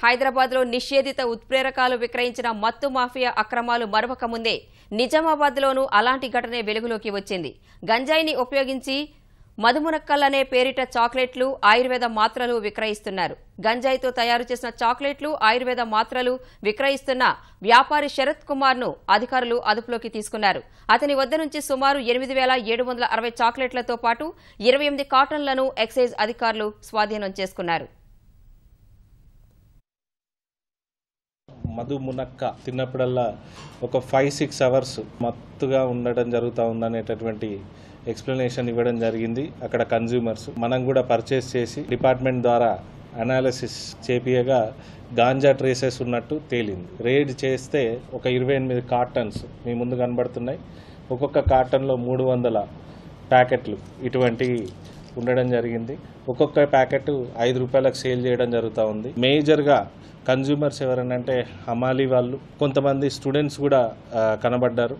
హైదరాబాద్లో నిషేధిత ఉత్ప్రేరకాలు విక్రయించిన మత్తు మాఫియా అక్రమాలు మరవక ముందే నిజామాబాద్లోనూ అలాంటి ఘటనే వెలుగులోకి వచ్చింది. గంజాయిని ఉపయోగించి మధుమునక్కలనే పేరిట చాక్లెట్లు, ఆయుర్వేద మాత్రలు విక్రయిస్తున్నారు. గంజాయితో తయారు చేసిన చాక్లెట్లు, ఆయుర్వేద మాత్రలు విక్రయిస్తున్న వ్యాపారి శరత్ కుమార్ ను అధికారులు అదుపులోకి తీసుకున్నారు. అతని వద్ద నుంచి సుమారు 8,760 చాక్లెట్లతో పాటు 28 కార్టన్లను ఎక్సైజ్ అధికారులు స్వాధీనం చేసుకున్నారు. మధు మునక్క తిన్నప్పుడల్లా ఒక 5-6 అవర్స్ మత్తుగా ఉండడం జరుగుతూ ఉందనేటటువంటి ఎక్స్ప్లెనేషన్ ఇవ్వడం జరిగింది. అక్కడ కన్జ్యూమర్స్ మనం కూడా పర్చేస్ చేసి డిపార్ట్మెంట్ ద్వారా అనాలిసిస్ చేపియగా గాంజా ట్రేసెస్ ఉన్నట్టు తేలింది. రేడ్ చేస్తే ఒక 28 కార్టన్స్ మీ ముందు కనబడుతున్నాయి. ఒక్కొక్క కార్టన్లో 300 ప్యాకెట్లు ఇటువంటివి ఉండడం జరిగింది. ఒక్కొక్క ప్యాకెట్ 5 రూపాయలకు సేల్ చేయడం జరుగుతూ ఉంది. మేజర్గా కన్జ్యూమర్స్ ఎవరనంటే హమాలీ వాళ్ళు, కొంతమంది స్టూడెంట్స్ కూడా కనబడ్డారు.